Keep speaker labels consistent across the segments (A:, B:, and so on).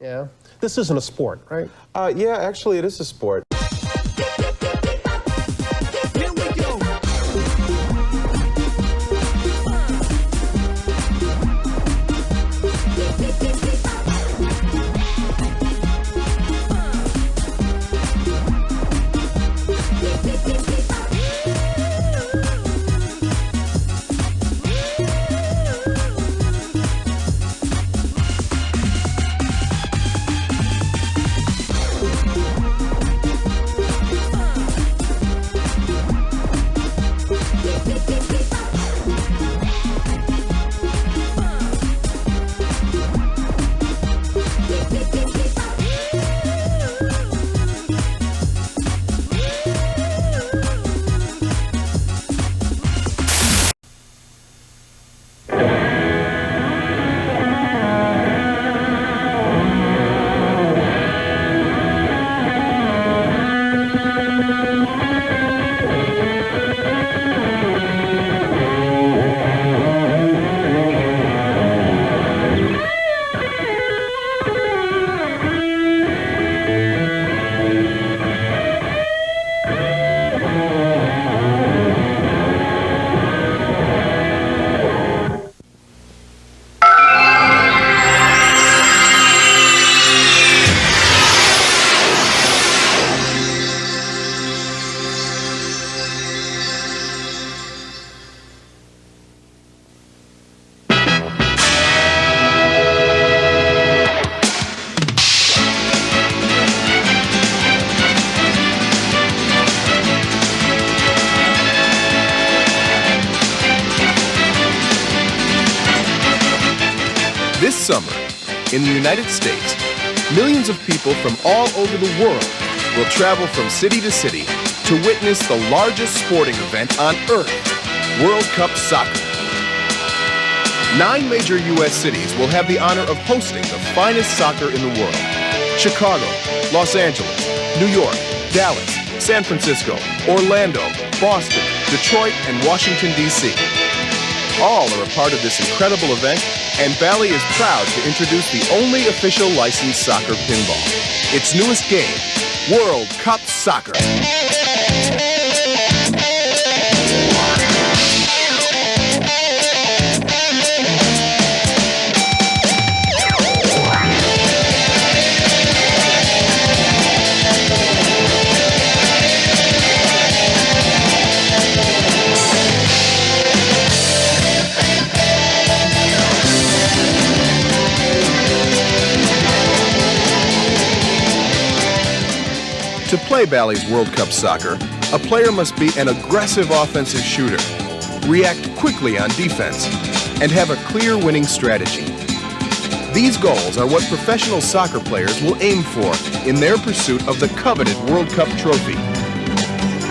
A: Yeah. This isn't a sport, right?
B: Yeah, actually, it is a sport.
C: Here we go.
D: This summer, in the United States, millions of people from all over the world will travel from city to city to witness the largest sporting event on Earth, World Cup Soccer. 9 major U.S. cities will have the honor of hosting the finest soccer in the world. Chicago, Los Angeles, New York, Dallas, San Francisco, Orlando, Boston, Detroit, and Washington, D.C. All are a part of this incredible event, and Bally is proud to introduce the only official licensed soccer pinball. Its newest game, World Cup Soccer. To play Bally's World Cup Soccer, a player must be an aggressive offensive shooter, react quickly on defense, and have a clear winning strategy. These goals are what professional soccer players will aim for in their pursuit of the coveted World Cup trophy.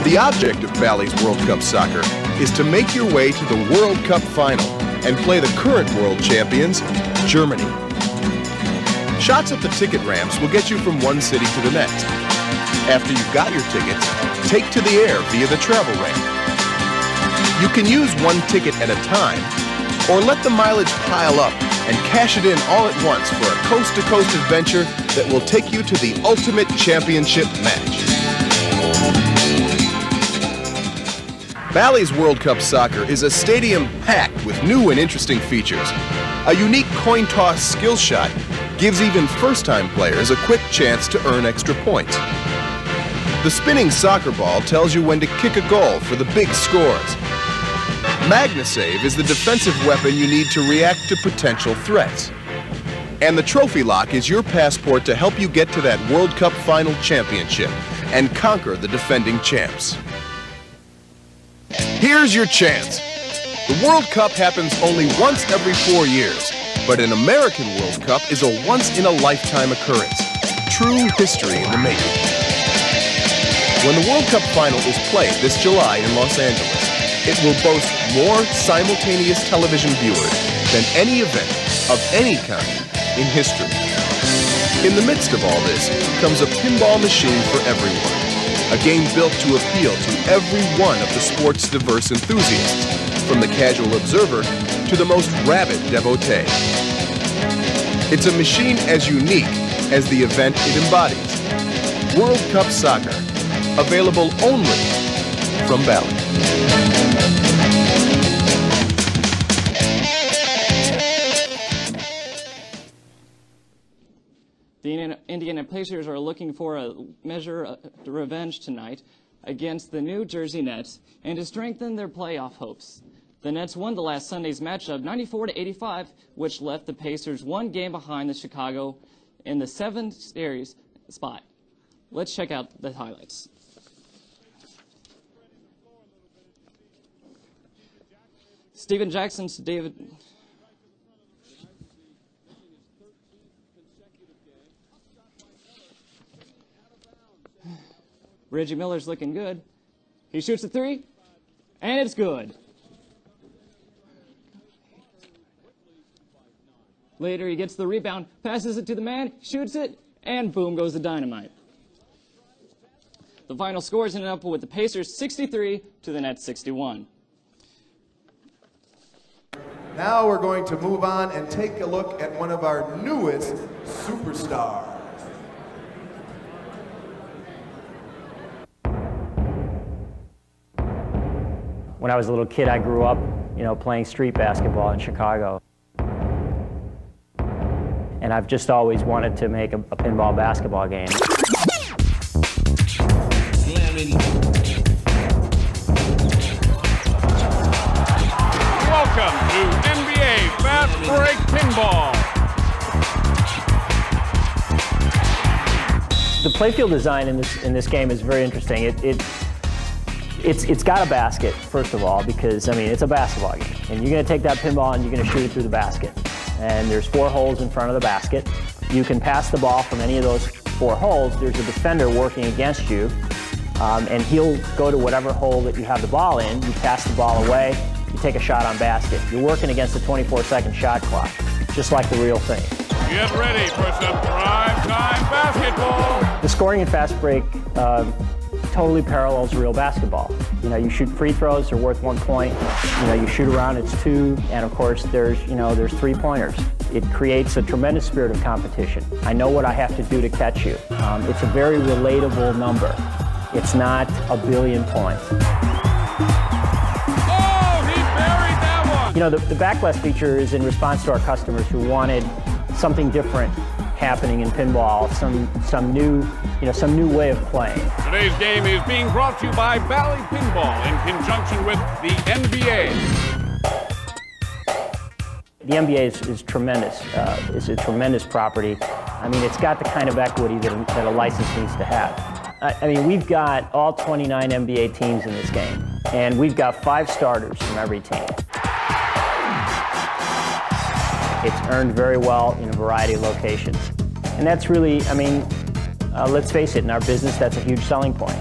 D: The object of Bally's World Cup Soccer is to make your way to the World Cup final and play the current world champions, Germany. Shots at the ticket ramps will get you from one city to the next. After you've got your tickets, take to the air via the travel ramp. You can use one ticket at a time, or let the mileage pile up and cash it in all at once for a coast-to-coast adventure that will take you to the ultimate championship match. Bally's World Cup Soccer is a stadium packed with new and interesting features. A unique coin toss skill shot gives even first-time players a quick chance to earn extra points. The spinning soccer ball tells you when to kick a goal for the big scores. MagnaSave is the defensive weapon you need to react to potential threats. And the Trophy Lock is your passport to help you get to that World Cup final championship and conquer the defending champs. Here's your chance. The World Cup happens only once every 4 years, but an American World Cup is a once-in-a-lifetime occurrence. True history in the making. When the World Cup final is played this July in Los Angeles, it will boast more simultaneous television viewers than any event of any kind in history. In the midst of all this comes a pinball machine for everyone. a game built to appeal to every one of the sport's diverse enthusiasts, from the casual observer to the most rabid devotee. It's a machine as unique as the event it embodies. World Cup Soccer, available only from Bally.
C: The Indiana Pacers are looking for a measure of revenge tonight against the New Jersey Nets and to strengthen their playoff hopes. The Nets won the last Sunday's matchup 94-85, which left the Pacers one game behind the Chicago in the 7th series spot. Let's check out the highlights. Steven Jackson's David... Reggie Miller's looking good. He shoots a three, and it's good. Later, he gets the rebound, passes it to the man, shoots it, and boom goes the dynamite. The final scores ended up with the Pacers 63 to the Nets 61.
E: Now we're going to move on and take a look at one of our newest superstars.
F: When I was a little kid, I grew up, playing street basketball in Chicago. And I've just always wanted to make a pinball basketball game.
G: Welcome to NBA Fast Break Pinball.
F: The playfield design in this game is very interesting. It's got a basket, first of all, because, it's a basketball game. And you're going to take that pinball and you're going to shoot it through the basket. And there's 4 holes in front of the basket. You can pass the ball from any of those 4 holes. There's a defender working against you, and he'll go to whatever hole that you have the ball in. You pass the ball away, you take a shot on basket. You're working against a 24-second shot clock, just like the real thing.
G: Get ready for some prime-time basketball.
F: The scoring in Fast Break totally parallels real basketball. You shoot free throws, they're worth 1 point. You shoot around, it's 2, and of course there's 3-pointers. It creates a tremendous spirit of competition. I know what I have to do to catch you. It's a very relatable number. It's not a billion points.
G: Oh, he buried that one!
F: The backlash feature is in response to our customers who wanted something different happening in pinball, some new way of playing.
G: Today's game is being brought to you by Bally Pinball in conjunction with the NBA.
F: The NBA is tremendous. It's a tremendous property. It's got the kind of equity that a license needs to have. We've got all 29 NBA teams in this game, and we've got 5 starters from every team. It's earned very well in a variety of locations. And that's really, let's face it, in our business, that's a huge selling point.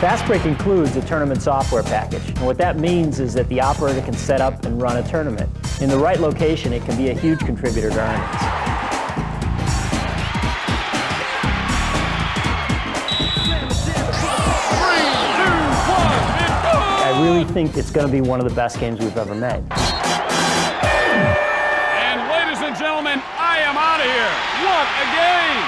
F: Fast Break includes a tournament software package. And what that means is that the operator can set up and run a tournament. In the right location, it can be a huge contributor to earnings. I really think it's going to be one of the best games we've ever made.
G: And ladies and gentlemen, I am out of here. What a game!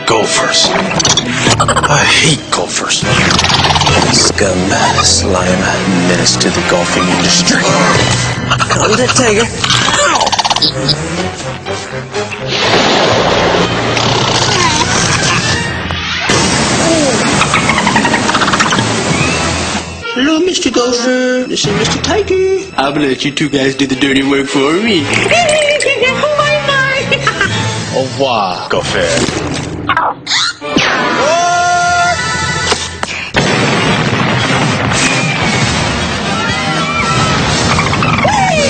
H: Golfers. I hate golfers. Scum, slime, menace to the golfing industry. Come to Tiger. Ow! Hello, Mr. Gopher. This is Mr. Tiger. I'm gonna let you 2 guys do the dirty work for me. Au revoir, Gopher.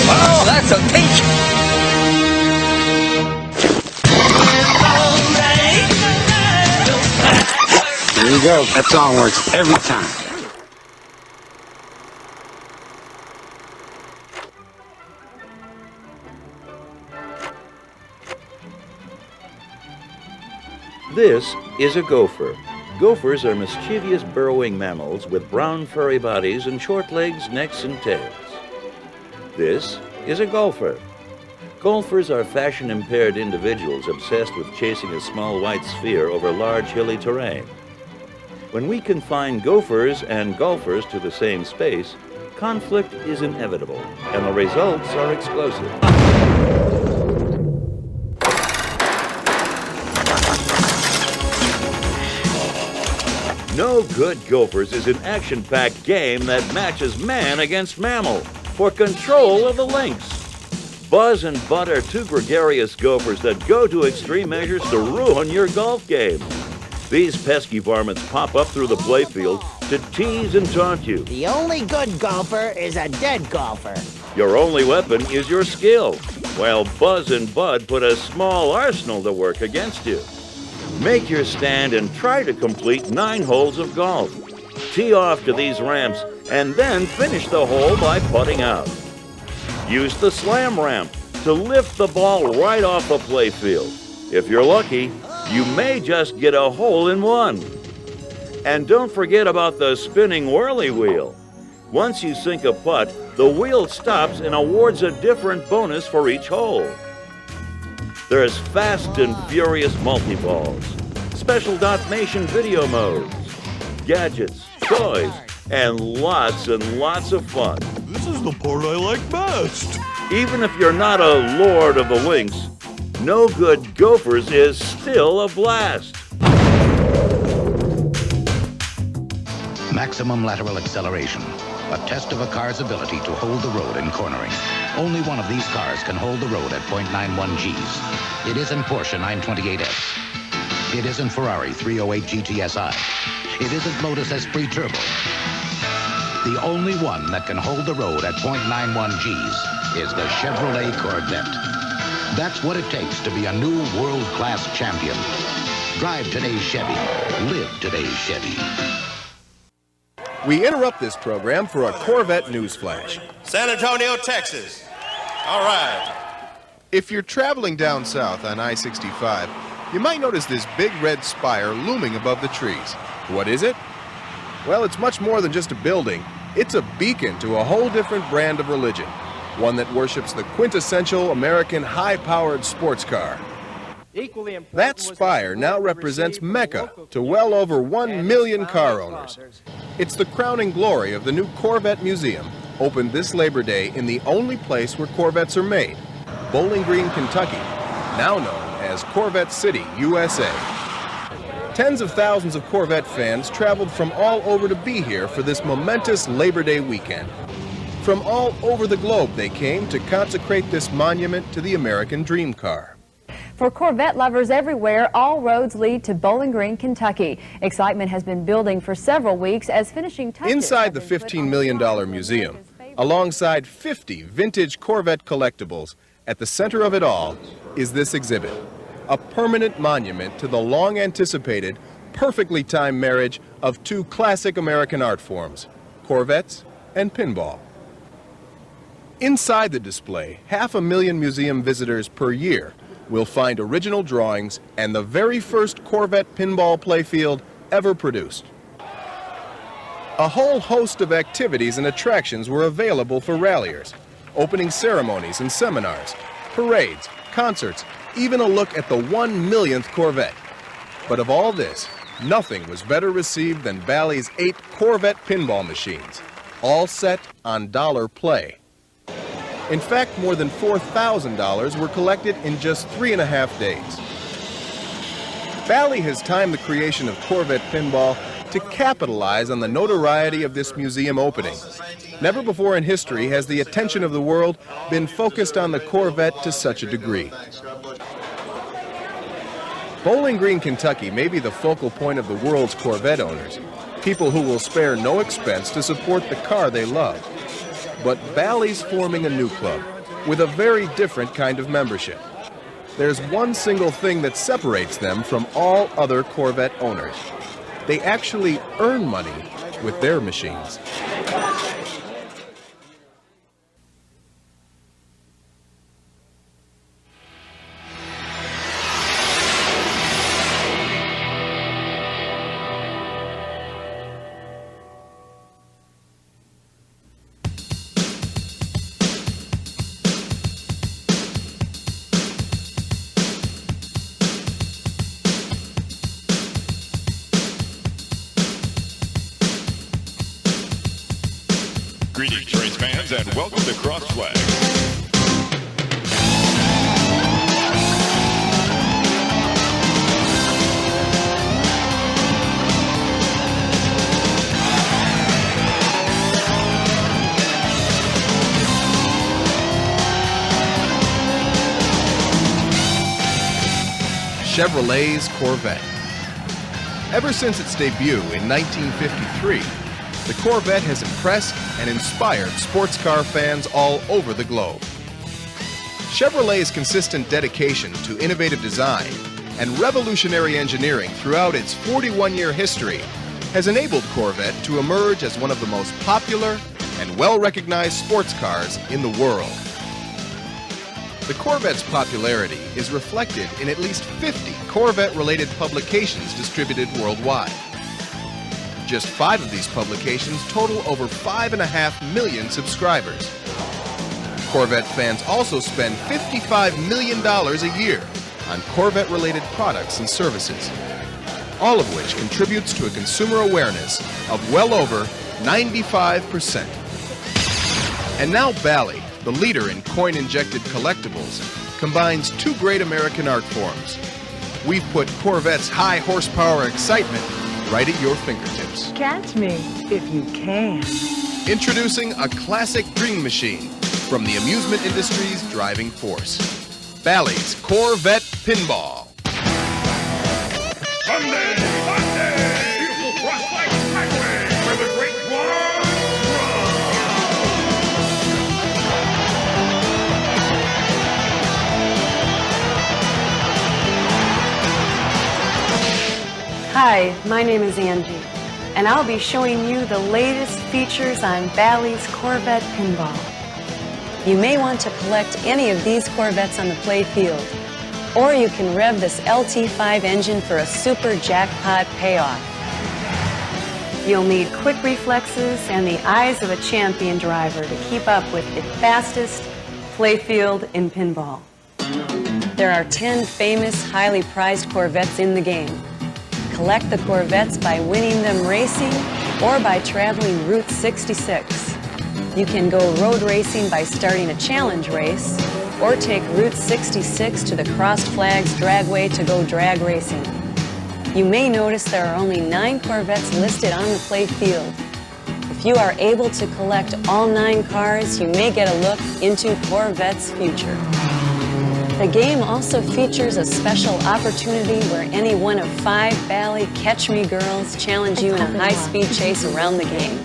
I: Oh, that's a peach!
H: There you go. That song works every time.
J: This is a gopher. Gophers are mischievous burrowing mammals with brown furry bodies and short legs, necks, and tails. This is a golfer. Golfers are fashion-impaired individuals obsessed with chasing a small white sphere over large hilly terrain. When we confine gophers and golfers to the same space, conflict is inevitable, and the results are explosive. No Good Gofers is an action-packed game that matches man against mammal for control of the links. Buzz and Bud are two gregarious gophers that go to extreme measures to ruin your golf game. These pesky varmints pop up through the playfield to tease and taunt you.
K: The only good golfer is a dead golfer.
J: Your only weapon is your skill, while Buzz and Bud put a small arsenal to work against you. Make your stand and try to complete 9 holes of golf. Tee off to these ramps and then finish the hole by putting out. Use the slam ramp to lift the ball right off the playfield. If you're lucky, you may just get a hole in one. And don't forget about the spinning whirly wheel. Once you sink a putt, the wheel stops and awards a different bonus for each hole. There's fast and furious multi-balls, special dot-mation video modes, gadgets, toys, and lots of fun.
L: This is the part I like best.
J: Even if you're not a lord of the links, No Good Gofers is still a blast.
M: Maximum lateral acceleration, a test of a car's ability to hold the road in cornering. Only one of these cars can hold the road at 0.91 Gs. It isn't Porsche 928S. It isn't Ferrari 308 GTSI. It isn't Lotus Esprit Turbo. The only one that can hold the road at 0.91 Gs is the Chevrolet Corvette. That's what it takes to be a new world-class champion. Drive today's Chevy. Live today's Chevy.
D: We interrupt this program for a Corvette news flash.
N: San Antonio, Texas. All right.
D: If you're traveling down south on I-65, you might notice this big red spire looming above the trees. What is it? Well, it's much more than just a building. It's a beacon to a whole different brand of religion, one that worships the quintessential American high-powered sports car. That spire now represents Mecca to well over 1 million car owners. It's the crowning glory of the new Corvette Museum, opened this Labor Day in the only place where Corvettes are made, Bowling Green, Kentucky, now known as Corvette City, USA. Tens of thousands of Corvette fans traveled from all over to be here for this momentous Labor Day weekend. From all over the globe they came to consecrate this monument to the American dream car.
O: For Corvette lovers everywhere, all roads lead to Bowling Green, Kentucky. Excitement has been building for several weeks as finishing touches.
D: Inside the $15 million museum, alongside 50 vintage Corvette collectibles, at the center of it all is this exhibit, a permanent monument to the long-anticipated, perfectly timed marriage of two classic American art forms, Corvettes and pinball. Inside the display, 500,000 museum visitors per year will find original drawings and the very first Corvette pinball playfield ever produced. A whole host of activities and attractions were available for ralliers, opening ceremonies and seminars, parades, concerts, even a look at the 1 millionth Corvette. But of all this, nothing was better received than Bally's 8 Corvette pinball machines, all set on dollar play. In fact, more than $4,000 were collected in just 3.5 days. Bally has timed the creation of Corvette pinball to capitalize on the notoriety of this museum opening. Never before in history has the attention of the world been focused on the Corvette to such a degree. Bowling Green, Kentucky may be the focal point of the world's Corvette owners, people who will spare no expense to support the car they love. But Bally's forming a new club with a very different kind of membership. There's one single thing that separates them from all other Corvette owners. They actually earn money with their machines.
P: Greetings, race fans, and welcome to Cross Flag.
D: Chevrolet's Corvette. Ever since its debut in 1953, the Corvette has impressed and inspired sports car fans all over the globe. Chevrolet's consistent dedication to innovative design and revolutionary engineering throughout its 41-year history has enabled Corvette to emerge as one of the most popular and well-recognized sports cars in the world. The Corvette's popularity is reflected in at least 50 Corvette-related publications distributed worldwide. Just 5 of these publications total over 5.5 million subscribers. Corvette fans also spend $55 million a year on Corvette-related products and services, all of which contributes to a consumer awareness of well over 95%. And now Bally, the leader in coin-injected collectibles, combines 2 great American art forms. We've put Corvette's high horsepower excitement right at your fingertips.
Q: Catch me if you can.
D: Introducing a classic dream machine from the amusement industry's driving force. Bally's Corvette Pinball.
P: Sunday, Monday, beautiful Cross Flag Highway, where the great ones
Q: Hi, my name is Angie, and I'll be showing you the latest features on Bally's Corvette Pinball.
R: You may want to collect any of these Corvettes on the play field, or you can rev this LT5 engine for a super jackpot payoff.
Q: You'll need quick reflexes and the eyes of a champion driver to keep up with the fastest playfield in pinball.
R: There are 10 famous, highly prized Corvettes in the game. Collect the Corvettes by winning them racing or by traveling Route 66. You can go road racing by starting a challenge race or take Route 66 to the Crossed Flags Dragway to go drag racing. You may notice there are only 9 Corvettes listed on the play field. If you are able to collect all 9 cars, you may get a look into Corvette's future. The game also features a special opportunity where any one of 5 Bally Catch Me girls challenge you in a high-speed chase around the game.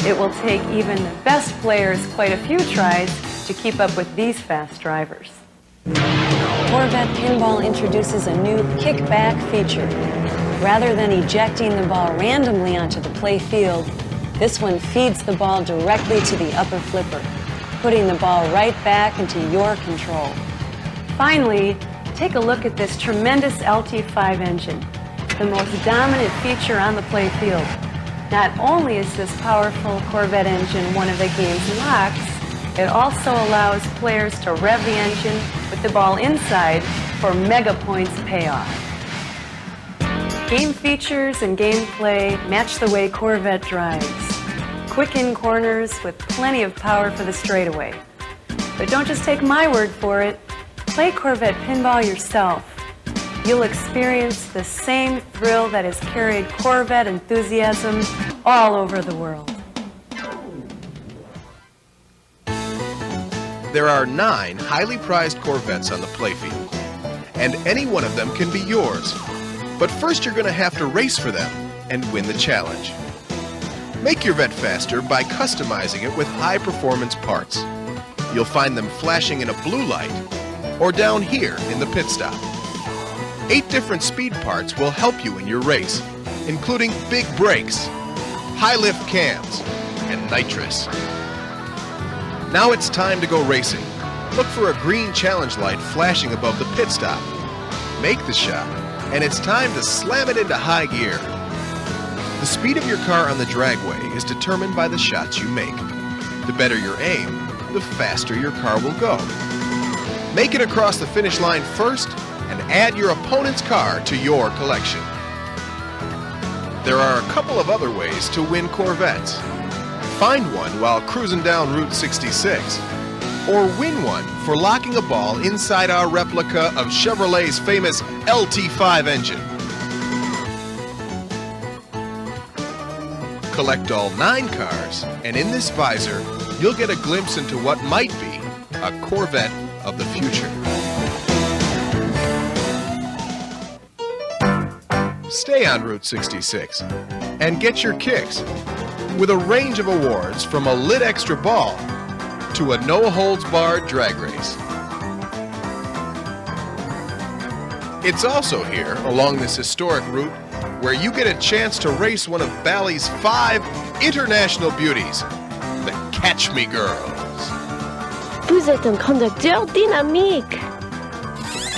Q: It will take even the best players quite a few tries to keep up with these fast drivers.
R: Corvette Pinball introduces a new kickback feature. Rather than ejecting the ball randomly onto the play field, this one feeds the ball directly to the upper flipper, putting the ball right back into your control.
Q: Finally, take a look at this tremendous LT5 engine, the most dominant feature on the play field. Not only is this powerful Corvette engine one of the game's locks, it also allows players to rev the engine with the ball inside for mega points payoff. Game features and gameplay match the way Corvette drives. Quick in corners with plenty of power for the straightaway. But don't just take my word for it. Play Corvette Pinball yourself. You'll experience the same thrill that has carried Corvette enthusiasm all over the world.
D: There are 9 highly prized Corvettes on the playfield, and any one of them can be yours. But first you're going to have to race for them and win the challenge. Make your Vette faster by customizing it with high-performance parts. You'll find them flashing in a blue light or down here in the pit stop. 8 different speed parts will help you in your race, including big brakes, high-lift cams, and nitrous. Now it's time to go racing. Look for a green challenge light flashing above the pit stop. Make the shot, and it's time to slam it into high gear. The speed of your car on the dragway is determined by the shots you make. The better your aim, the faster your car will go. Make it across the finish line first and add your opponent's car to your collection. There are a couple of other ways to win Corvettes. find one while cruising down Route 66. Or win one for locking a ball inside our replica of Chevrolet's famous LT5 engine. Collect all 9 cars, and in this visor, you'll get a glimpse into what might be a Corvette of the future. Stay on Route 66 and get your kicks with a range of awards from a lit extra ball to a no-holds-barred drag race. It's also here, along this historic route, where you get a chance to race one of Bally's 5 international beauties, the Catch Me Girls.
S: Vous êtes un conducteur dynamique.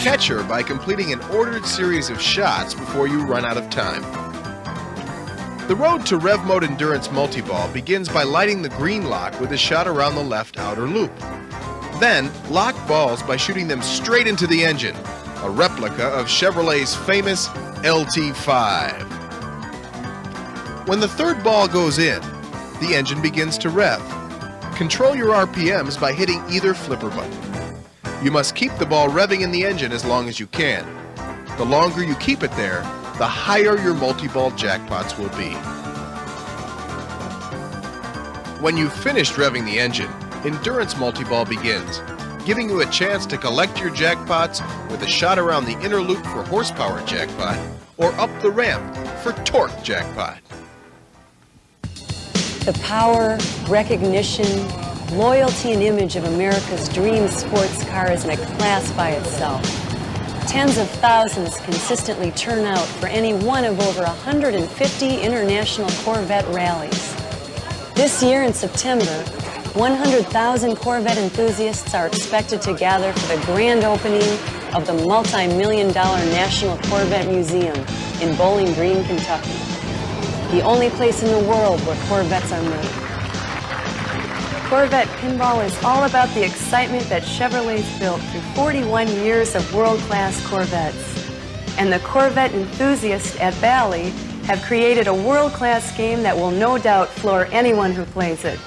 D: Catch her by completing an ordered series of shots before you run out of time. The road to Rev Mode Endurance Multiball begins by lighting the green lock with a shot around the left outer loop. Then, lock balls by shooting them straight into the engine, a replica of Chevrolet's famous LT5. When the third ball goes in, the engine begins to rev. Control your RPMs by hitting either flipper button. You must keep the ball revving in the engine as long as you can. The longer you keep it there, the higher your multi-ball jackpots will be. When you've finished revving the engine, Endurance Multi-Ball begins, giving you a chance to collect your jackpots with a shot around the inner loop for horsepower jackpot or up the ramp for torque jackpot.
R: The power, recognition, loyalty, and image of America's dream sports car is in a class by itself. Tens of thousands consistently turn out for any one of over 150 international Corvette rallies. This year in September, 100,000 Corvette enthusiasts are expected to gather for the grand opening of the multi-million-dollar National Corvette Museum in Bowling Green, Kentucky, the only place in the world where Corvettes are made.
Q: Corvette Pinball is all about the excitement that Chevrolet's built through 41 years of world-class Corvettes. And the Corvette enthusiasts at Bally have created a world-class game that will no doubt floor anyone who plays it.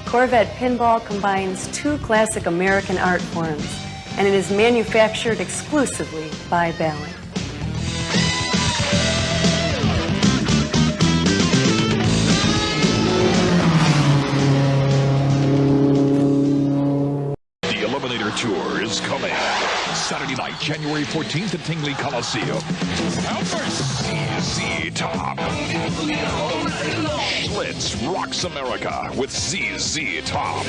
Q: Corvette Pinball combines 2 classic American art forms, and it is manufactured exclusively by Bally.
P: Tour is coming. Saturday night, January 14th at Tingley Coliseum. ZZ Top. Schlitz rocks America with ZZ Top.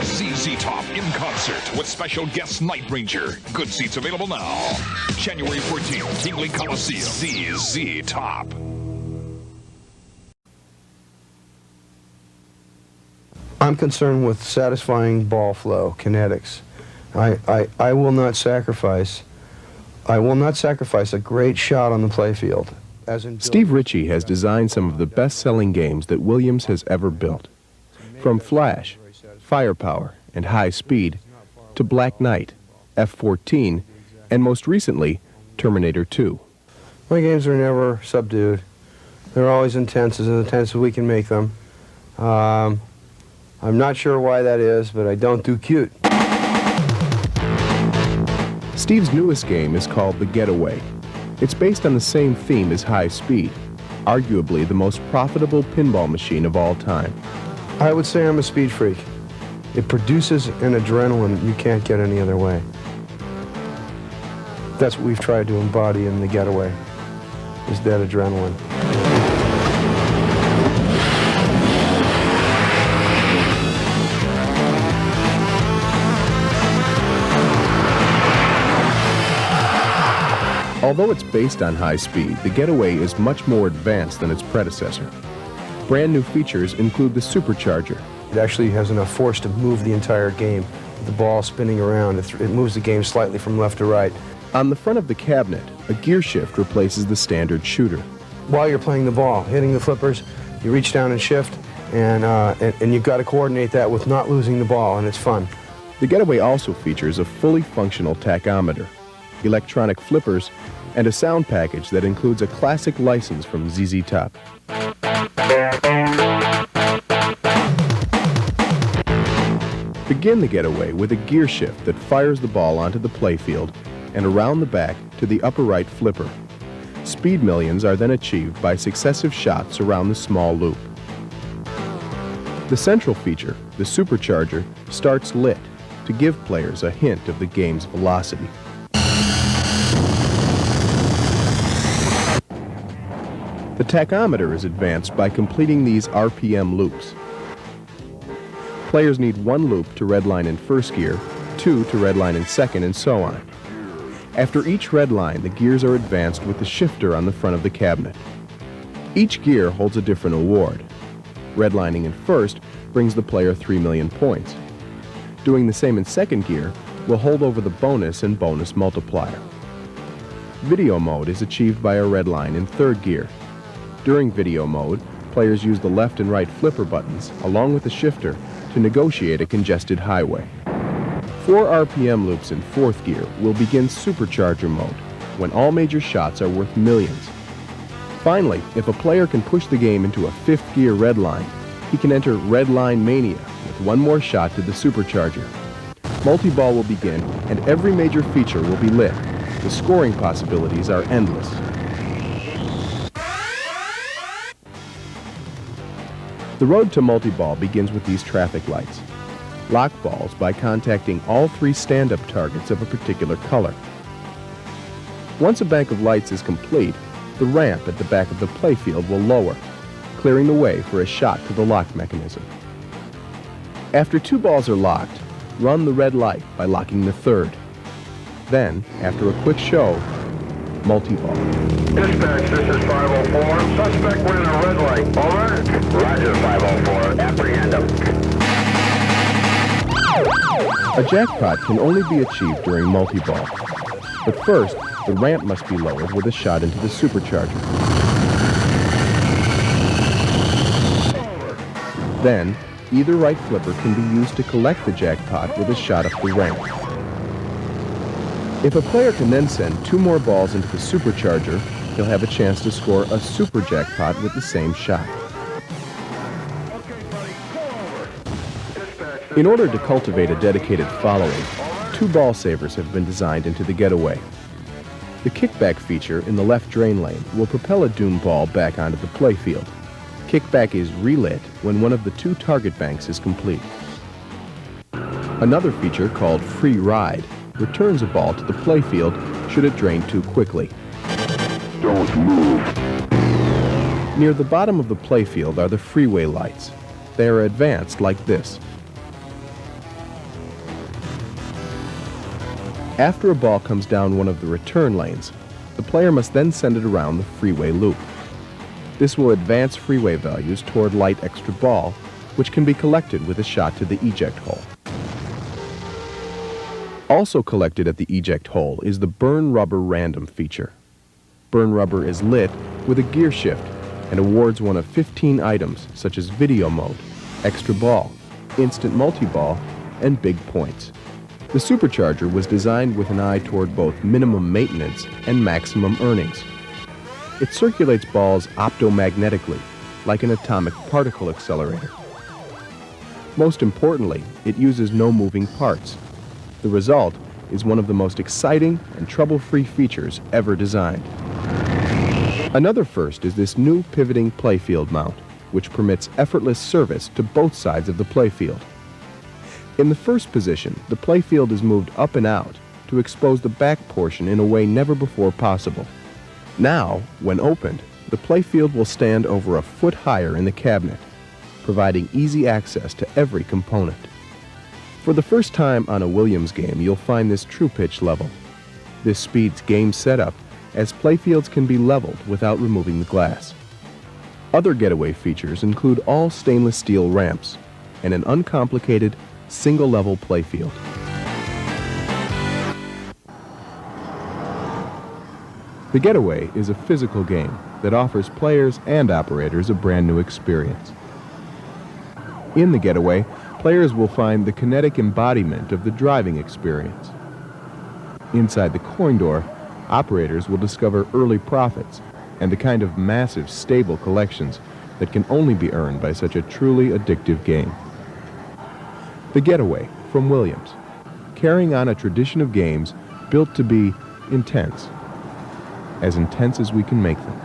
P: ZZ Top in concert with special guest Night Ranger. Good seats available now. January 14th, Tingley Coliseum. ZZ Top.
T: I'm concerned with satisfying ball flow, kinetics. I will not sacrifice. I will not sacrifice a great shot on the playfield.
U: Steve Ritchie has designed some of the best-selling games that Williams has ever built. From Flash, Firepower, and High Speed, to Black Knight, F-14, and most recently, Terminator 2.
T: My games are never subdued. They're always intense as we can make them. I'm not sure why that is, but I don't do cute.
U: Steve's newest game is called The Getaway. It's based on the same theme as High Speed, arguably the most profitable pinball machine of all time.
T: I would say I'm a speed freak. It produces an adrenaline you can't get any other way. That's what we've tried to embody in The Getaway, is that adrenaline.
U: Although it's based on High Speed, The Getaway is much more advanced than its predecessor. Brand new features include the supercharger.
T: It actually has enough force to move the entire game. The ball spinning around, it moves the game slightly from left to right.
U: On the front of the cabinet, a gear shift replaces the standard shooter.
T: While you're playing the ball, hitting the flippers, you reach down and shift, and you've got to coordinate that with not losing the ball, and it's fun.
U: The Getaway also features a fully functional tachometer, electronic flippers, and a sound package that includes a classic license from ZZ Top. Begin the Getaway with a gear shift that fires the ball onto the playfield and around the back to the upper right flipper. Speed millions are then achieved by successive shots around the small loop. The central feature, the supercharger, starts lit to give players a hint of the game's velocity. The tachometer is advanced by completing these RPM loops. Players need one loop to redline in first gear, two to redline in second, and so on. After each redline, the gears are advanced with the shifter on the front of the cabinet. Each gear holds a different award. Redlining in first brings the player 3 million points. Doing the same in second gear will hold over the bonus and bonus multiplier. Video mode is achieved by a redline in third gear. During video mode, players use the left and right flipper buttons, along with the shifter, to negotiate a congested highway. 4 RPM loops in fourth gear will begin supercharger mode, when all major shots are worth millions. Finally, if a player can push the game into a fifth gear redline, he can enter Redline Mania with one more shot to the supercharger. Multi-ball will begin, and every major feature will be lit. The scoring possibilities are endless. The road to multi-ball begins with these traffic lights. Lock balls by contacting all 3 stand-up targets of a particular color. Once a bank of lights is complete, the ramp at the back of the playfield will lower, clearing the way for a shot to the lock mechanism. After 2 balls are locked, run the red light by locking the third. Then, after a quick show, multi-ball.
A: Dispatch, this is 504. Suspect wearing a red light. Over. Roger, 504. Apprehend him.
U: A jackpot can only be achieved during multi-ball. But first, the ramp must be lowered with a shot into the supercharger. Then, either right flipper can be used to collect the jackpot with a shot up the ramp. If a player can then send 2 more balls into the supercharger, he'll have a chance to score a super jackpot with the same shot. In order to cultivate a dedicated following, 2 ball savers have been designed into the Getaway. The kickback feature in the left drain lane will propel a doom ball back onto the playfield. Kickback is relit when one of the 2 target banks is complete. Another feature called Free Ride returns a ball to the playfield should it drain too quickly.
A: Don't move.
U: Near the bottom of the playfield are the freeway lights. They are advanced like this. After a ball comes down one of the return lanes, the player must then send it around the freeway loop. This will advance freeway values toward light extra ball, which can be collected with a shot to the eject hole. Also collected at the eject hole is the burn rubber random feature. Burn rubber is lit with a gear shift and awards one of 15 items such as video mode, extra ball, instant multi-ball, and big points. The supercharger was designed with an eye toward both minimum maintenance and maximum earnings. It circulates balls optomagnetically, like an atomic particle accelerator. Most importantly, it uses no moving parts. The result is one of the most exciting and trouble-free features ever designed. Another first is this new pivoting playfield mount, which permits effortless service to both sides of the playfield. In the first position, the playfield is moved up and out to expose the back portion in a way never before possible. Now, when opened, the playfield will stand over a foot higher in the cabinet, providing easy access to every component. For the first time on a Williams game, you'll find this true pitch level. This speeds game setup, as playfields can be leveled without removing the glass. Other Getaway features include all stainless steel ramps and an uncomplicated, single-level playfield. The Getaway is a physical game that offers players and operators a brand new experience. In the Getaway, players will find the kinetic embodiment of the driving experience. Inside the coin door, Operators will discover early profits and the kind of massive, stable collections that can only be earned by such a truly addictive game. The Getaway from Williams, carrying on a tradition of games built to be intense as we can make them.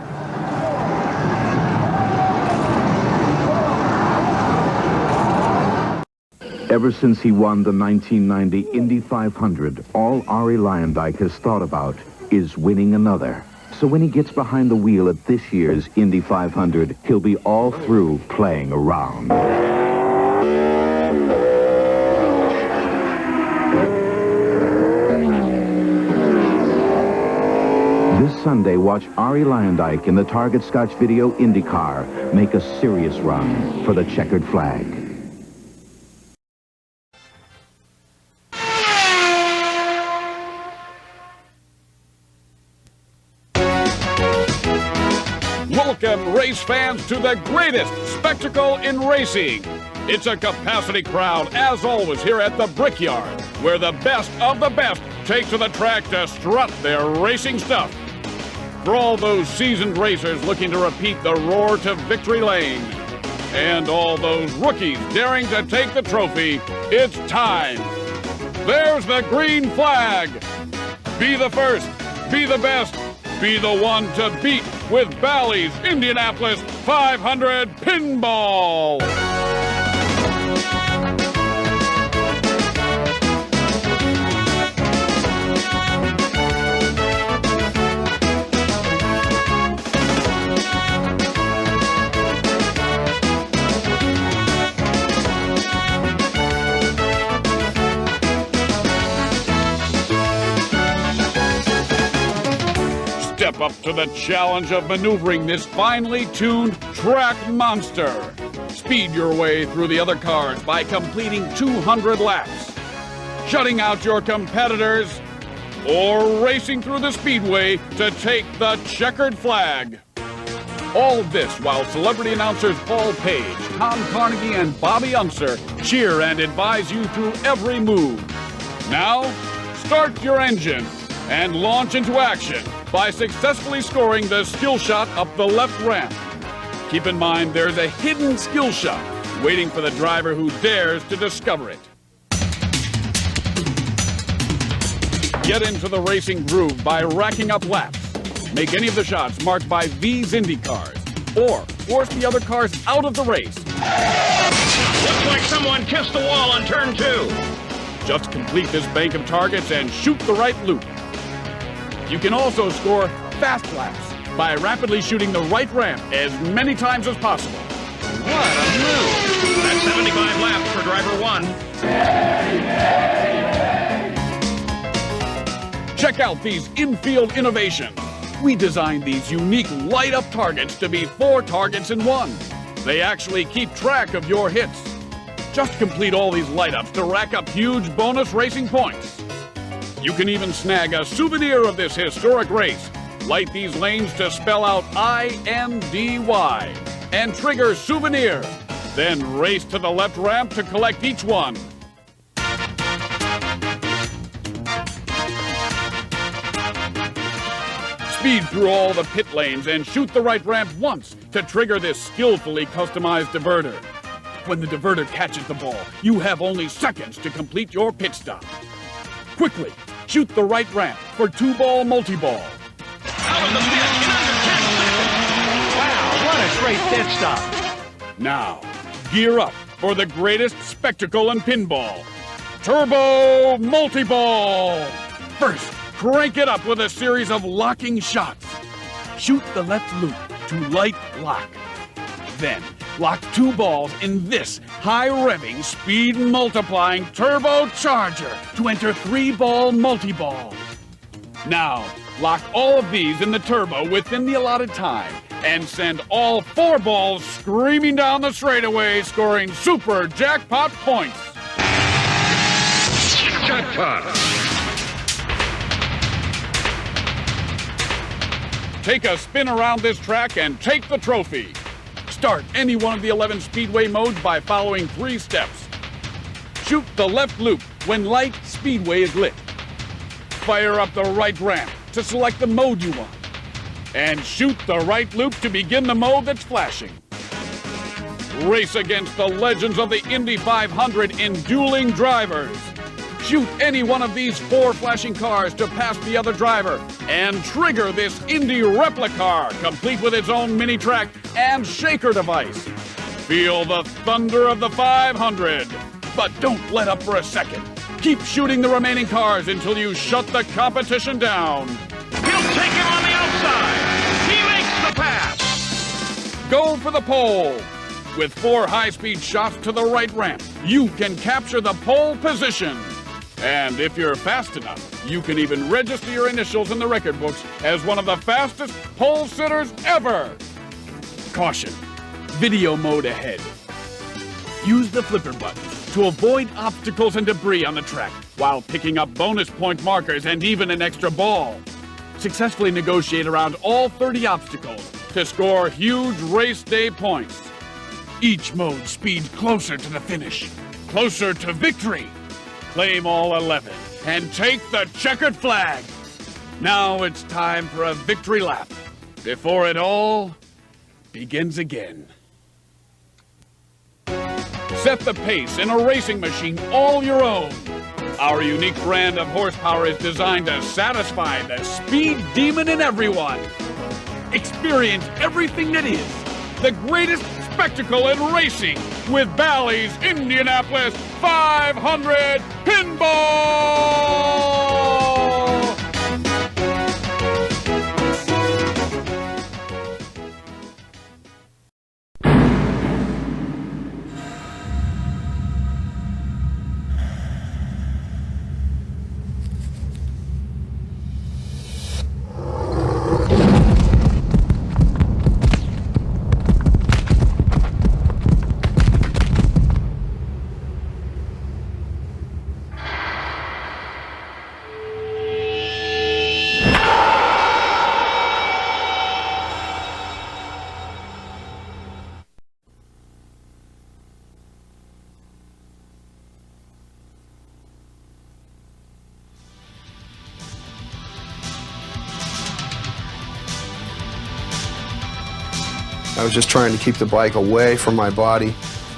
B: Ever since he won the 1990 Indy 500, all Arie Luyendyk has thought about is winning another. So when he gets behind the wheel at this year's Indy 500, he'll be all through playing around. This Sunday, watch Arie Luyendyk in the Target Scotch Video IndyCar make a serious run for the checkered flag.
G: Welcome, race fans, to the greatest spectacle in racing. It's a capacity crowd, as always, here at the Brickyard, where the best of the best take to the track to strut their racing stuff. For all those seasoned racers looking to repeat the roar to victory lane, and all those rookies daring to take the trophy, it's time. There's the green flag. Be the first, be the best, be the one to beat with Bally's Indianapolis 500 Pinball. Step up to the challenge of maneuvering this finely tuned track monster. Speed your way through the other cars by completing 200 laps, shutting out your competitors, or racing through the speedway to take the checkered flag. All this while celebrity announcers Paul Page, Tom Carnegie, and Bobby Unser cheer and advise you through every move. Now, start your engine and launch into action by successfully scoring the skill shot up the left ramp. Keep in mind there's a hidden skill shot waiting for the driver who dares to discover it. Get into the racing groove by racking up laps. Make any of the shots marked by these Indy cars, or force the other cars out of the race.
A: Looks like someone kissed the wall on turn 2.
G: Just complete this bank of targets and shoot the right loop. You can also score fast laps by rapidly shooting the right ramp as many times as possible.
A: What a move! That's 75 laps for driver 1.
G: Check out these infield innovations. We designed these unique light-up targets to be 4 targets in 1. They actually keep track of your hits. Just complete all these light-ups to rack up huge bonus racing points. You can even snag a souvenir of this historic race. Light these lanes to spell out INDY and trigger souvenir. Then race to the left ramp to collect each one. Speed through all the pit lanes and shoot the right ramp once to trigger this skillfully customized diverter. When the diverter catches the ball, you have only seconds to complete your pit stop. Quickly, shoot the right ramp for 2-ball multi-ball.
A: Out of the pit in under 10 seconds. Wow, what a great pit stop.
G: Now, gear up for the greatest spectacle in pinball. Turbo multi-ball. First, crank it up with a series of locking shots. Shoot the left loop to light lock. Then, lock 2 balls in this high-revving, speed-multiplying turbocharger to enter 3-ball multi-ball. Now, lock all of these in the turbo within the allotted time and send all 4 balls screaming down the straightaway, scoring super jackpot points.
A: Jackpot!
G: Take a spin around this track and take the trophy. Start any one of the 11 speedway modes by following 3 steps. Shoot the left loop when light speedway is lit. Fire up the right ramp to select the mode you want. And shoot the right loop to begin the mode that's flashing. Race against the legends of the Indy 500 in dueling drivers. Shoot any one of these 4 flashing cars to pass the other driver and trigger this Indy replica car, complete with its own mini track and shaker device. Feel the thunder of the 500, but don't let up for a second. Keep shooting the remaining cars until you shut the competition down.
A: He'll take him on the outside. He makes the pass.
G: Go for the pole. With 4 high-speed shots to the right ramp, you can capture the pole position. And if you're fast enough, you can even register your initials in the record books as one of the fastest pole sitters ever. Caution, video mode ahead. Use the flipper buttons to avoid obstacles and debris on the track while picking up bonus point markers and even an extra ball. Successfully negotiate around all 30 obstacles to score huge race day points. Each mode speeds closer to the finish, closer to victory. Claim all 11 and take the checkered flag. Now it's time for a victory lap before it all begins again. Set the pace in a racing machine all your own. Our unique brand of horsepower is designed to satisfy the speed demon in everyone. Experience everything that is the greatest spectacle in racing with Bally's Indianapolis 500 Pinball!
T: I was just trying to keep the bike away from my body,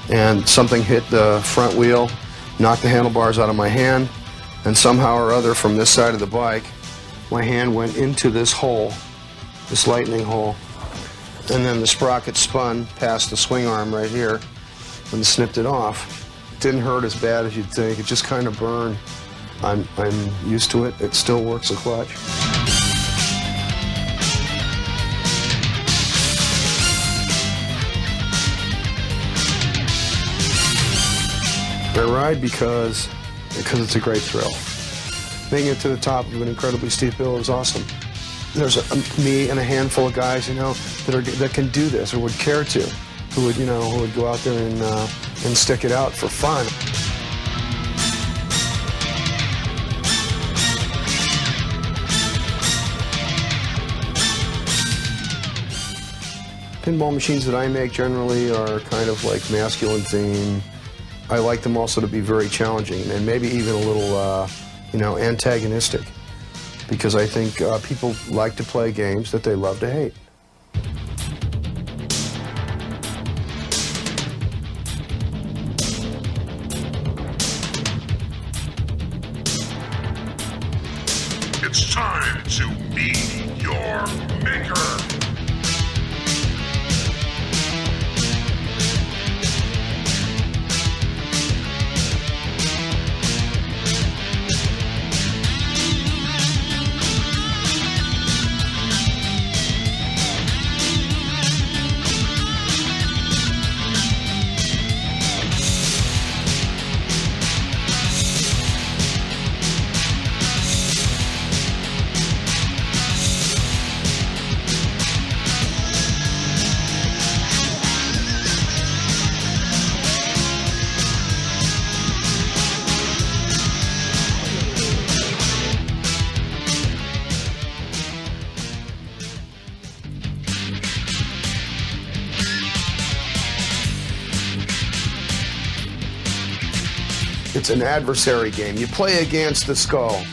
T: and something hit the front wheel, knocked the handlebars out of my hand, and somehow or other from this side of the bike, my hand went into this hole, this lightning hole, and then the sprocket spun past the swing arm right here and snipped it off. It didn't hurt as bad as you'd think. It just kind of burned. I'm used to it. It still works a clutch. I ride because it's a great thrill. Making it to the top of an incredibly steep hill is awesome. There's me and a handful of guys, that can do this or would care to, who would go out there and stick it out for fun. Pinball machines that I make generally are kind of like masculine theme. I like them also to be very challenging and maybe even a little, antagonistic, because I think people like to play games that they love to hate.
A: It's time to meet your maker. It's an adversary game. You play against the skull.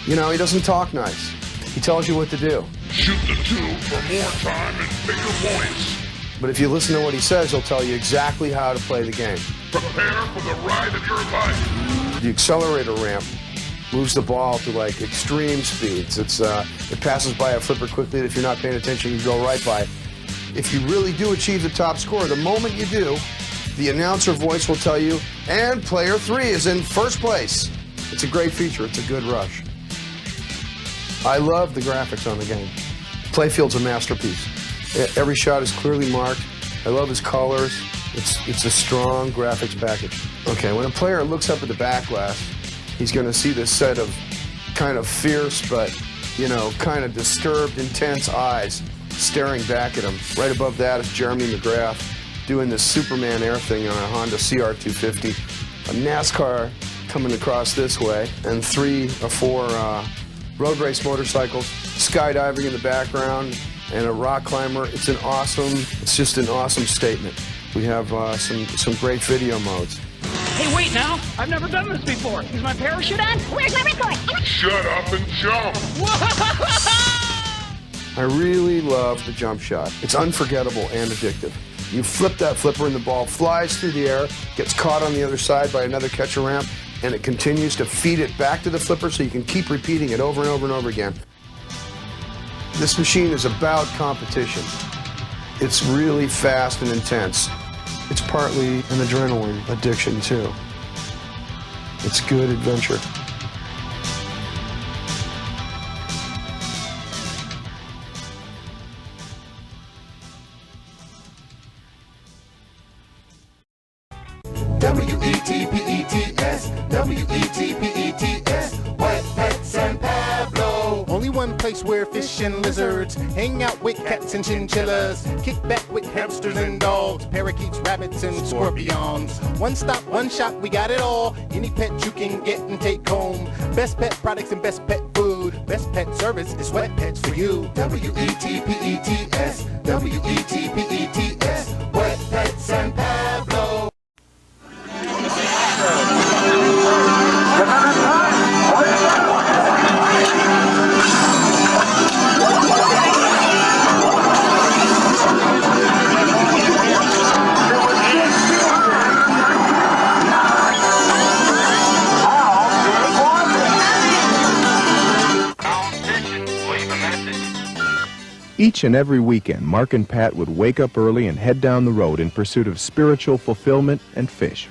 A: He doesn't talk nice.
T: He tells you what to do.
P: Shoot the tube for more time and bigger points.
T: But if you listen to what he says, he'll tell you exactly how to play the game.
P: Prepare for the ride of your life.
T: The accelerator ramp moves the ball to like extreme speeds. It passes by a flipper quickly. If you're not paying attention, you go right by it. If you really do achieve the top score, the moment you do, the announcer voice will tell you, and player 3 is in first place. It's a great feature. It's a good rush. I love the graphics on the game. Playfield's a masterpiece. Every shot is clearly marked. I love his colors. It's a strong graphics package. Okay, when a player looks up at the back glass, he's going to see this set of kind of fierce but, you know, kind of disturbed, intense eyes staring back at him. Right above that is Jeremy McGrath doing this Superman air thing on a Honda CR250. A NASCAR coming across this way, and 3 or 4 road race motorcycles, skydiving in the background, and a rock climber. It's just an awesome statement. We have some great video modes.
I: Hey, wait now. I've never done this before. Is my parachute on? Where's my record?
P: Shut up and jump.
T: I really love the jump shot. It's unforgettable and addictive. You flip that flipper and the ball flies through the air, gets caught on the other side by another catcher ramp, and it continues to feed it back to the flipper so you can keep repeating it over and over and over again. This machine is about competition. It's really fast and intense. It's partly an adrenaline addiction, too. It's good adventure.
C: W-E-T-P-E-T-S, W-E-T-P-E-T-S, Wet Pet San Pablo. Only one place where fish and lizards hang out with cats and chinchillas, kick back with hamsters and dogs, parakeets, rabbits, and scorpions. One stop, one shop, we got it all. Any pet you can get and take home. Best pet products and best pet food. Best pet service is Wet Pets for you. W-E-T-P-E-T-S, W-E-T-P-E-T-S, Wet Pet San Pablo.
U: Each and every weekend, Mark and Pat would wake up early and head down the road in pursuit of spiritual fulfillment and fish.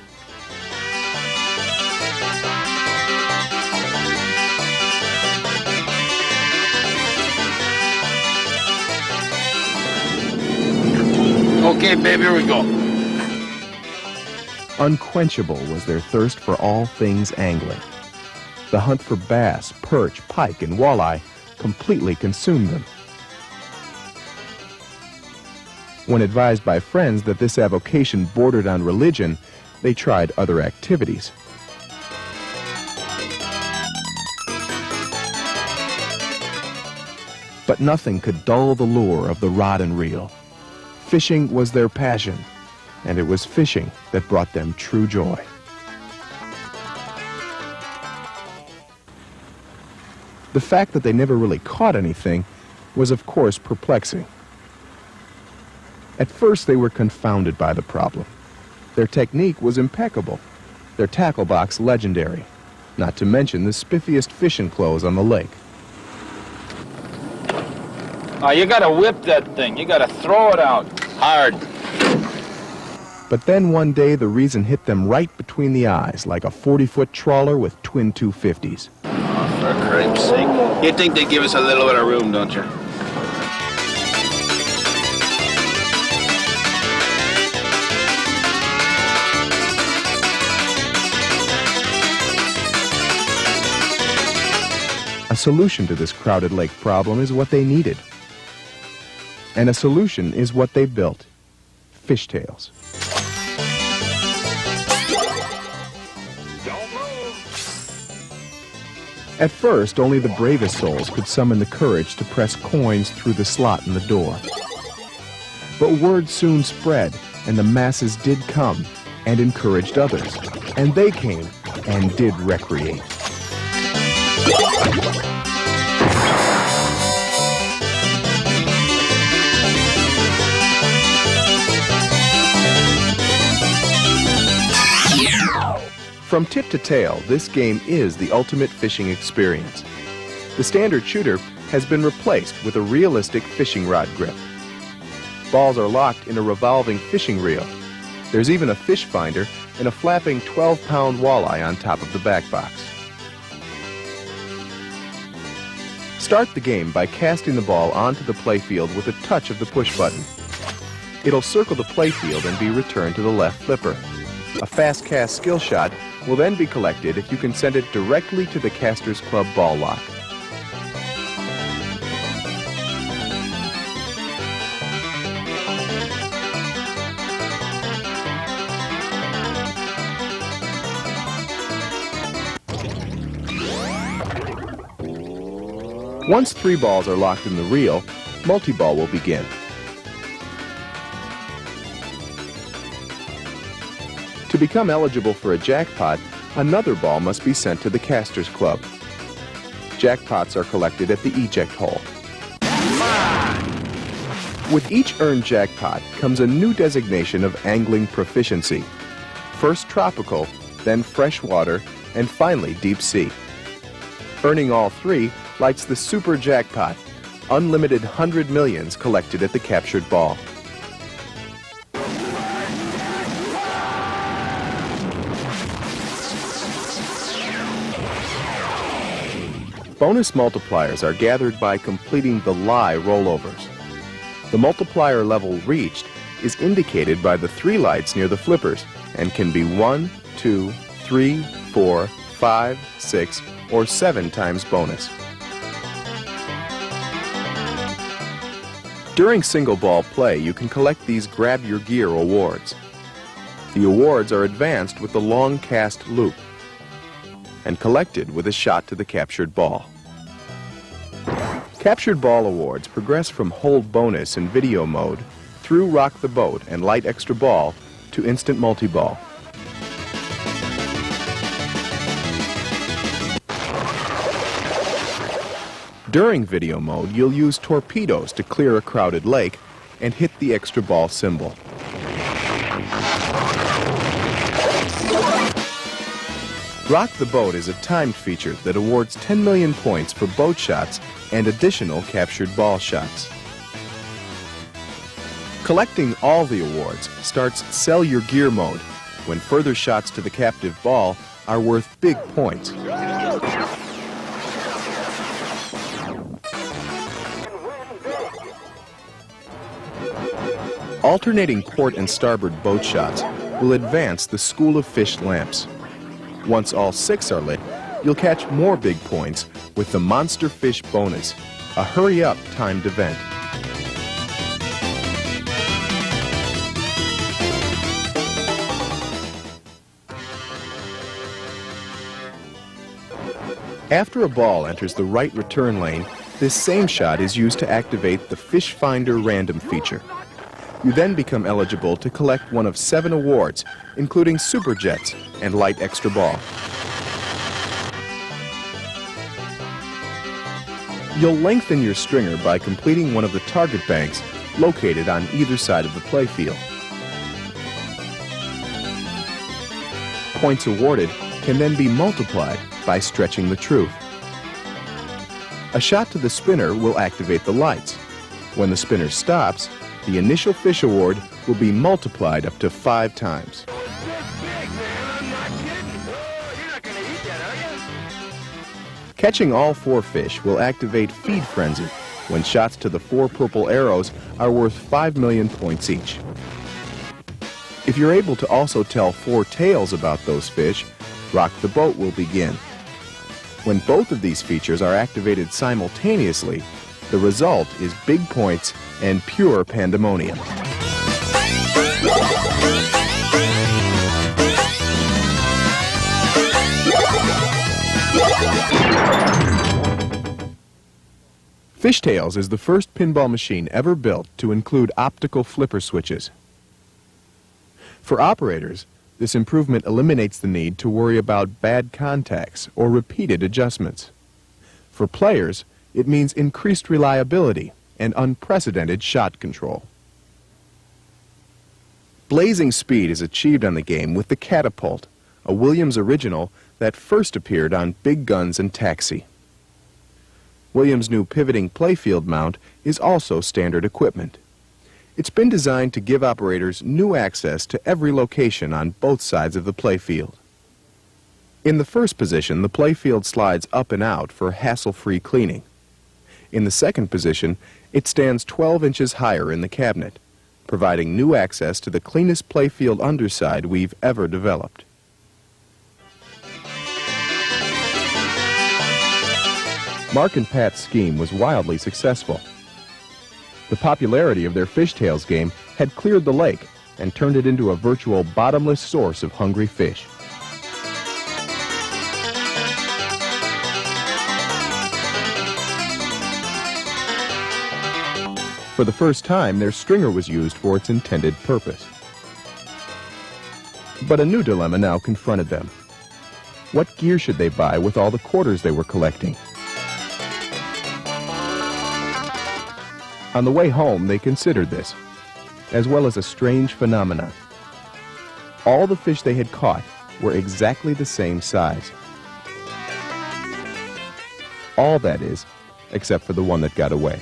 V: Okay, baby, here we go.
U: Unquenchable was their thirst for all things angling. The hunt for bass, perch, pike, and walleye completely consumed them. When advised by friends that this avocation bordered on religion, they tried other activities. But nothing could dull the lure of the rod and reel. Fishing was their passion, and it was fishing that brought them true joy. The fact that they never really caught anything was, of course, perplexing. At first, they were confounded by the problem. Their technique was impeccable, their tackle box legendary, not to mention the spiffiest fishing clothes on the lake.
V: You gotta whip that thing. You gotta throw it out hard.
U: But then one day, the reason hit them right between the eyes, like a 40-foot trawler with twin 250s.
V: Oh, for cripe's sake. You think they give us a little bit of room, don't you?
U: A solution to this crowded lake problem is what they needed. And a solution is what they built. Fishtails. At first, only the bravest souls could summon the courage to press coins through the slot in the door. But word soon spread, and the masses did come and encouraged others. And they came and did recreate. From tip to tail, this game is the ultimate fishing experience. The standard shooter has been replaced with a realistic fishing rod grip. Balls are locked in a revolving fishing reel. There's even a fish finder and a flapping 12-pound walleye on top of the back box. Start the game by casting the ball onto the playfield with a touch of the push button. It'll circle the playfield and be returned to the left flipper. A fast cast skill shot will then be collected if you can send it directly to the Caster's Club ball lock. Once 3 balls are locked in the reel, multi-ball will begin. To become eligible for a jackpot, another ball must be sent to the Caster's Club. Jackpots are collected at the eject hole. With each earned jackpot comes a new designation of angling proficiency. First tropical, then freshwater, and finally deep sea. Earning all 3 lights the super jackpot, unlimited 100 millions collected at the captured ball. Bonus multipliers are gathered by completing the lie rollovers. The multiplier level reached is indicated by the 3 lights near the flippers and can be 1, 2, 3, 4, 5, 6, or 7 times bonus. During single ball play, you can collect these Grab Your Gear awards. The awards are advanced with the long cast loop and collected with a shot to the captured ball. Captured ball awards progress from hold bonus in video mode through rock the boat and light extra ball to instant multi-ball. During video mode, you'll use torpedoes to clear a crowded lake and hit the extra ball symbol. Rock the Boat is a timed feature that awards 10 million points for boat shots and additional captured ball shots. Collecting all the awards starts Sell Your Gear mode, when further shots to the captive ball are worth big points. Alternating port and starboard boat shots will advance the School of Fish lamps. Once all 6 are lit, you'll catch more big points with the Monster Fish bonus, a hurry-up timed event. After a ball enters the right return lane, this same shot is used to activate the Fish Finder random feature. You then become eligible to collect one of 7 awards, including Super Jets and Light Extra Ball. You'll lengthen your stringer by completing one of the target banks located on either side of the playfield. Points awarded can then be multiplied by stretching the truth. A shot to the spinner will activate the lights. When the spinner stops, the initial fish award will be multiplied up to 5 times. Catching all 4 fish will activate Feed Frenzy, when shots to the 4 purple arrows are worth 5 million points each. If you're able to also tell 4 tales about those fish, Rock the Boat will begin. When both of these features are activated simultaneously, the result is big points and pure pandemonium. Fishtails is the first pinball machine ever built to include optical flipper switches. For operators, this improvement eliminates the need to worry about bad contacts or repeated adjustments. For players, it means increased reliability and unprecedented shot control. Blazing speed is achieved on the game with the Catapult, a Williams original that first appeared on Big Guns and Taxi. Williams' new pivoting playfield mount is also standard equipment. It's been designed to give operators new access to every location on both sides of the playfield. In the first position, the playfield slides up and out for hassle-free cleaning. In the second position, it stands 12 inches higher in the cabinet, providing new access to the cleanest playfield underside we've ever developed. Mark and Pat's scheme was wildly successful. The popularity of their fishtails game had cleared the lake and turned it into a virtual bottomless source of hungry fish. For the first time, their stringer was used for its intended purpose. But a new dilemma now confronted them. What gear should they buy with all the quarters they were collecting? On the way home, they considered this, as well as a strange phenomenon. All the fish they had caught were exactly the same size. All, that is, except for the one that got away.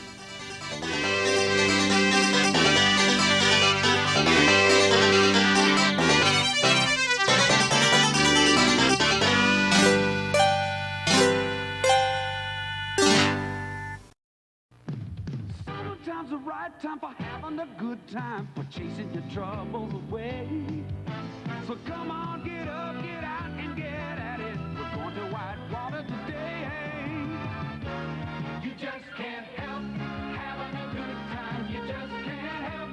E: Sometimes the right time for having a good time, for chasing your troubles away. So come on, get up, get out, and get at it. We're going to Whitewater today. You just can't help having a good time. You just can't help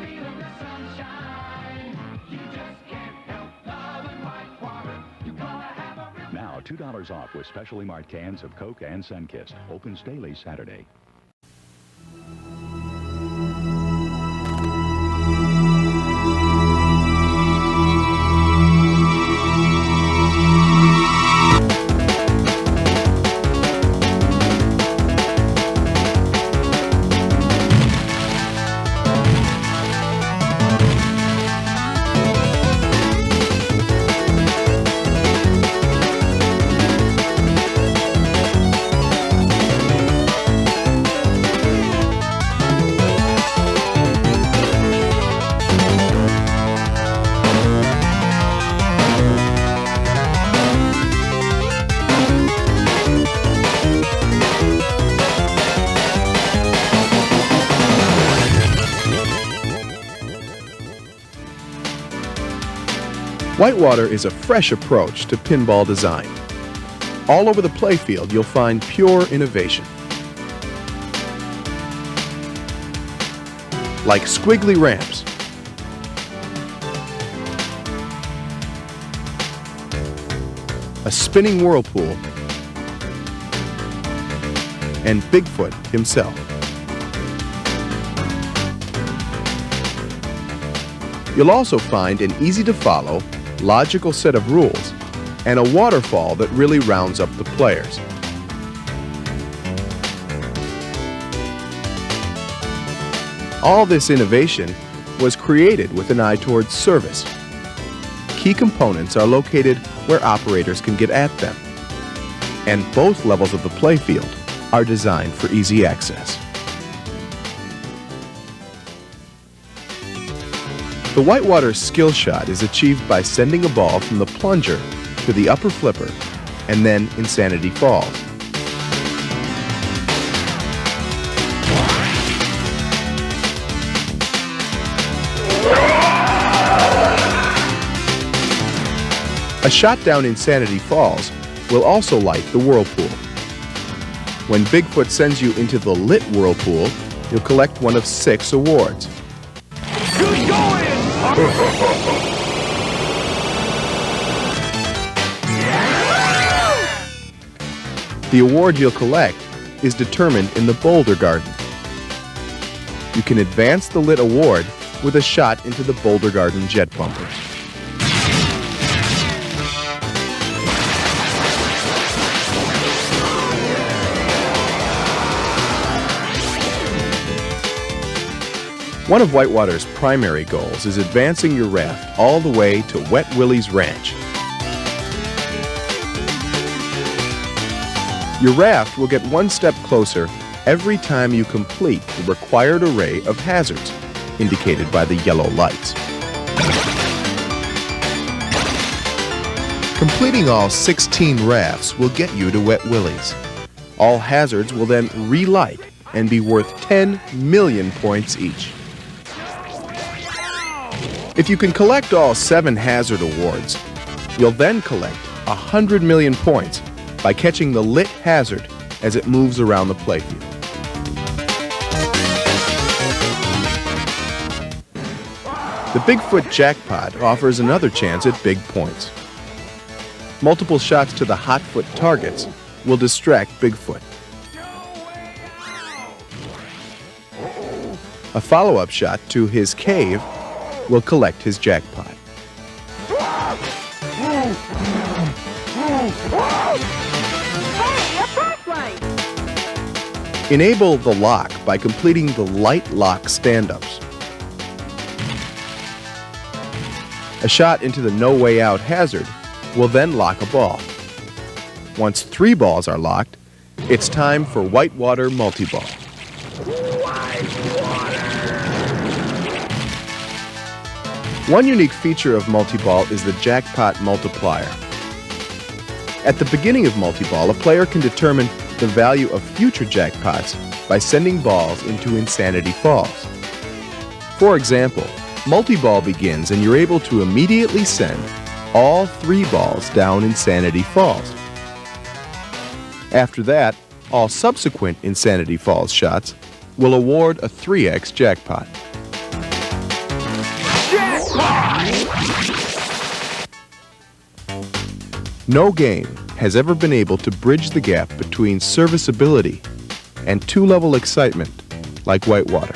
E: feeling the sunshine. You just can't help loving Whitewater. You're gonna have a real...
F: Now, $2 off with specially marked cans of Coke and Sunkist. Opens daily Saturday.
U: Whitewater is a fresh approach to pinball design. All over the playfield, you'll find pure innovation. Like squiggly ramps, a spinning whirlpool, and Bigfoot himself. You'll also find an easy-to-follow, logical set of rules, and a waterfall that really rounds up the players. All this innovation was created with an eye towards service. Key components are located where operators can get at them, and both levels of the playfield are designed for easy access. The Whitewater skill shot is achieved by sending a ball from the plunger to the upper flipper and then Insanity Falls. A shot down Insanity Falls will also light the whirlpool. When Bigfoot sends you into the lit whirlpool, you'll collect one of 6 awards.
E: Good going!
U: The award you'll collect is determined in the Boulder Garden. You can advance the lit award with a shot into the Boulder Garden jet bumper. One of Whitewater's primary goals is advancing your raft all the way to Wet Willie's Ranch. Your raft will get one step closer every time you complete the required array of hazards, indicated by the yellow lights. Completing all 16 rafts will get you to Wet Willie's. All hazards will then relight and be worth 10 million points each. If you can collect all 7 hazard awards, you'll then collect 100 million points by catching the lit hazard as it moves around the playfield. The Bigfoot Jackpot offers another chance at big points. Multiple shots to the hotfoot targets will distract Bigfoot. A follow-up shot to his cave will collect his jackpot. Enable the lock by completing the light lock stand-ups. A shot into the no way out hazard will then lock a ball. Once 3 balls are locked, it's time for whitewater multi-ball. One unique feature of multi-ball is the jackpot multiplier. At the beginning of multi-ball, a player can determine the value of future jackpots by sending balls into Insanity Falls. For example, multi-ball begins and you're able to immediately send all 3 balls down Insanity Falls. After that, all subsequent Insanity Falls shots will award a 3x jackpot. No game has ever been able to bridge the gap between serviceability and 2-level excitement like Whitewater.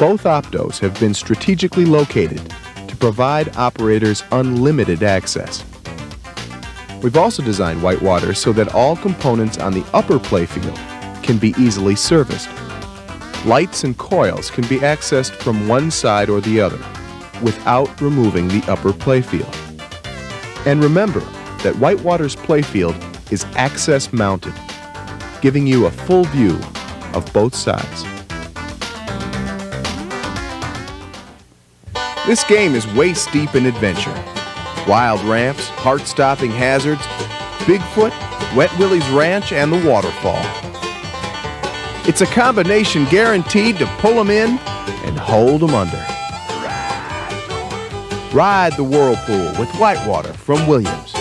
U: Both Optos have been strategically located to provide operators unlimited access. We've also designed Whitewater so that all components on the upper playfield can be easily serviced. Lights and coils can be accessed from one side or the other without removing the upper playfield. And remember that Whitewater's playfield is access mounted, giving you a full view of both sides. This game is waist deep in adventure. Wild ramps, heart-stopping hazards, Bigfoot, Wet Willie's Ranch, and the waterfall. It's a combination guaranteed to pull 'em in and hold 'em under. Ride the whirlpool with Whitewater from Williams.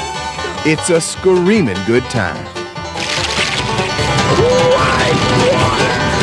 U: It's a screaming good time. Whitewater!